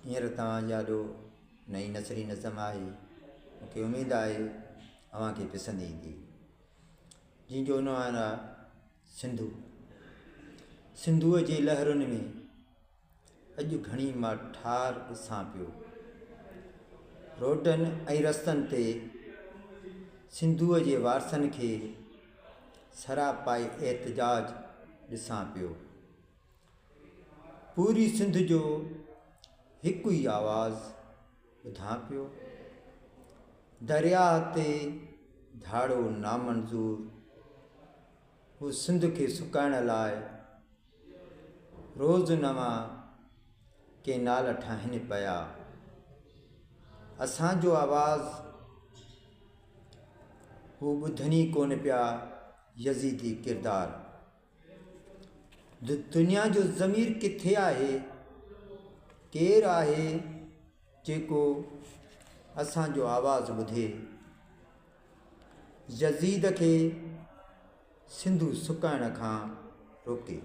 हींअर तव्हां ॾाढो नई नसरी नज़म आहे, मूंखे उमेदु आहे अव्हांखे पसंदि ईंदी। जंहिंजो उनवान आहे सिंधु। सिंधूअ जे लहरुनि में अॼु घणी मां ठार ॾिसां पियो। रोडनि ऐं रस्तनि ते सिंधूअ जे वारसनि खे सरापाई एहतजाज ॾिसां पियो। पूरी सिंध जो हिकु ई आवाज़ ॿुधां पियो। दरिया ते धाड़ो नामंज़ूर, हू सिंध खे सुकाइण लाइ रोज़ नवां केनाल ठाहिनि पिया। असांजो आवाज़ हू ॿुधनि ई कोन पिया यज़ीदी किरदार। दुनिया जो ज़मीर किथे आहे? केरु आहे जेको असांजो आवाज़ ॿुधे? यज़ीद खे सिंधु सुकाइण खां रोके।